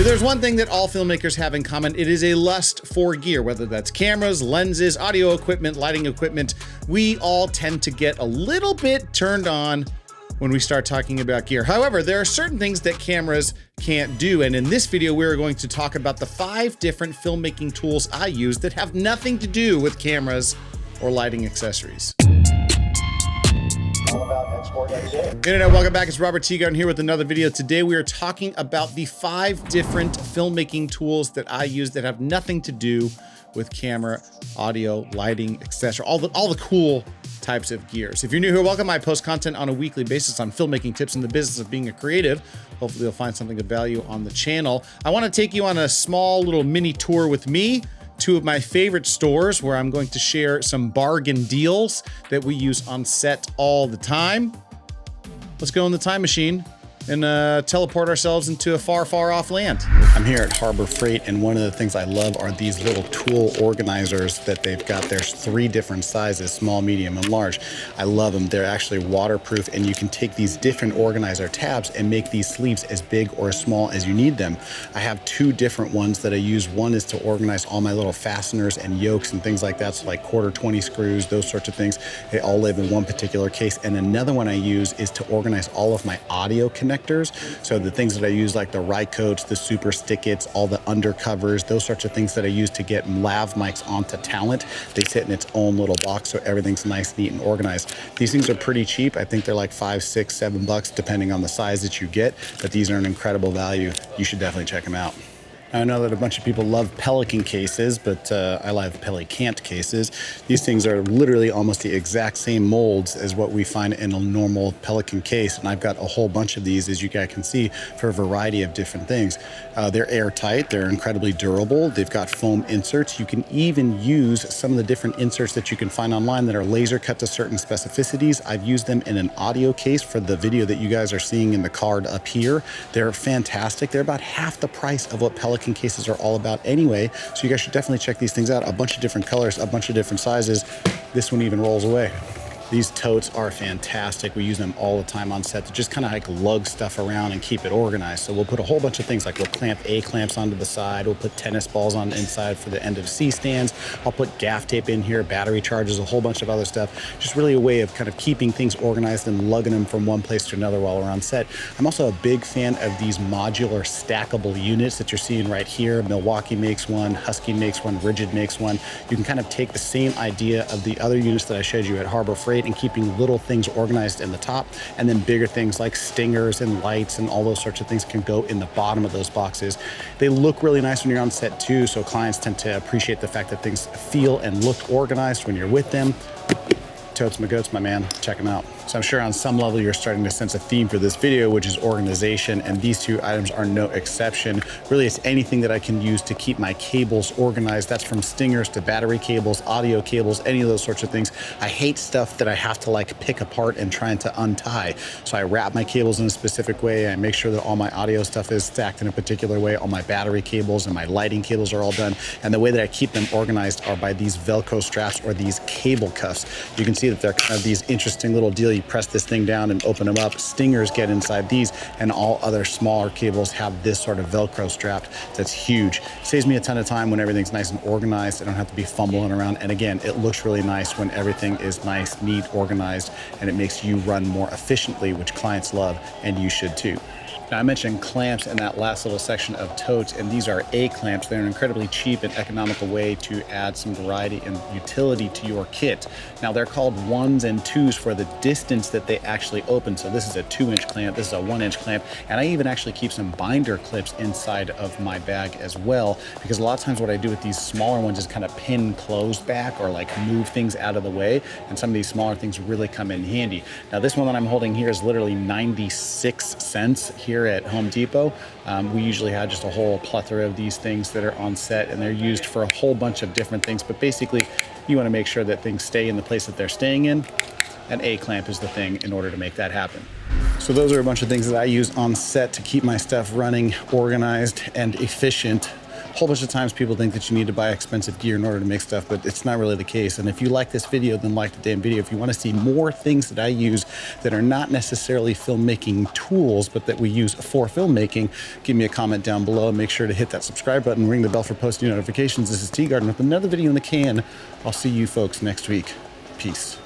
If there's one thing that all filmmakers have in common, it is a lust for gear, whether that's cameras, lenses, audio equipment, lighting equipment. We all tend to get a little bit turned on when we start talking about gear. However, there are certain things that cameras can't do. And in this video, we're going to talk about the 5 different filmmaking tools I use that have nothing to do with cameras or lighting accessories. Internet, welcome back. It's Robert Teegarden here with another video. Today we are talking about the 5 different filmmaking tools that I use that have nothing to do with camera, audio, lighting, etc. All the cool types of gears. If you're new here, welcome. I post content on a weekly basis on filmmaking tips in the business of being a creative. Hopefully you'll find something of value on the channel. I want to take you on a small little mini tour with me. 2 of my favorite stores where I'm going to share some bargain deals that we use on set all the time. Let's go in the time machine and teleport ourselves into a far, far off land. I'm here at Harbor Freight, and one of the things I love are these little tool organizers that they've got. There's 3 different sizes, small, medium, and large. I love them. They're actually waterproof, and you can take these different organizer tabs and make these sleeves as big or as small as you need them. I have 2 different ones that I use. One is to organize all my little fasteners and yokes and things like that, so like 1/4-20 screws, those sorts of things. They all live in one particular case. And another one I use is to organize all of my audio connectors. So the things that I use, like the Rycoats, the Super Stickets, all the undercovers, those sorts of things that I use to get lav mics onto Talent, they sit in its own little box, so everything's nice, neat, and organized. These things are pretty cheap. I think they're like $5, $6, $7 depending on the size that you get, but these are an incredible value. You should definitely check them out. I know that a bunch of people love Pelican cases, but I love Pelican cases. These things are literally almost the exact same molds as what we find in a normal Pelican case. And I've got a whole bunch of these, as you guys can see, for a variety of different things. They're airtight, they're incredibly durable. They've got foam inserts. You can even use some of the different inserts that you can find online that are laser cut to certain specificities. I've used them in an audio case for the video that you guys are seeing in the card up here. They're fantastic. They're about half the price of what Pelican cases are all about anyway, so you guys should definitely check these things out. A bunch of different colors, a bunch of different sizes. This one even rolls away. These totes are fantastic. We use them all the time on set to just kind of like lug stuff around and keep it organized. So we'll put a whole bunch of things, like we'll clamp A clamps onto the side. We'll put tennis balls on the inside for the end of C stands. I'll put gaff tape in here, battery chargers, a whole bunch of other stuff. Just really a way of kind of keeping things organized and lugging them from one place to another while we're on set. I'm also a big fan of these modular stackable units that you're seeing right here. Milwaukee makes one, Husky makes one, Rigid makes one. You can kind of take the same idea of the other units that I showed you at Harbor Freight and keeping little things organized in the top, and then bigger things like stingers and lights and all those sorts of things can go in the bottom of those boxes. They look really nice when you're on set too, so clients tend to appreciate the fact that things feel and look organized when you're with them. Totes my goats, my man. Check them out. So I'm sure on some level you're starting to sense a theme for this video, which is organization, and these 2 items are no exception. Really, it's anything that I can use to keep my cables organized. That's from stingers to battery cables, audio cables, any of those sorts of things. I hate stuff that I have to like pick apart and trying to untie. So I wrap my cables in a specific way. I make sure that all my audio stuff is stacked in a particular way. All my battery cables and my lighting cables are all done. And the way that I keep them organized are by these Velcro straps or these cable cuffs. You can see that they're kind of these interesting little deal. You press this thing down and open them up. Stingers get inside these, and all other smaller cables have this sort of Velcro strap that's huge. It saves me a ton of time when everything's nice and organized. I don't have to be fumbling around. And again, it looks really nice when everything is nice, neat, organized, and it makes you run more efficiently, which clients love, and you should too. Now, I mentioned clamps in that last little section of totes, and these are A clamps. They're an incredibly cheap and economical way to add some variety and utility to your kit. Now, they're called 1s and 2s for the distance that they actually open. So this is a 2-inch clamp, this is a 1-inch clamp, and I even actually keep some binder clips inside of my bag as well, because a lot of times what I do with these smaller ones is kind of pin closed back or like move things out of the way, and some of these smaller things really come in handy. Now, this one that I'm holding here is literally 96 cents here at Home Depot. We usually have just a whole plethora of these things that are on set, and they're used for a whole bunch of different things, but basically you want to make sure that things stay in the place that they're staying in. An A clamp is the thing in order to make that happen. So those are a bunch of things that I use on set to keep my stuff running, organized, and efficient whole bunch of times people think that you need to buy expensive gear in order to make stuff, but it's not really the case. And if you like this video, then like the damn video. If you want to see more things that I use that are not necessarily filmmaking tools, but that we use for filmmaking, give me a comment down below and make sure to hit that subscribe button, ring the bell for post new notifications. This is Teegarden with another video in the can. I'll see you folks next week. Peace.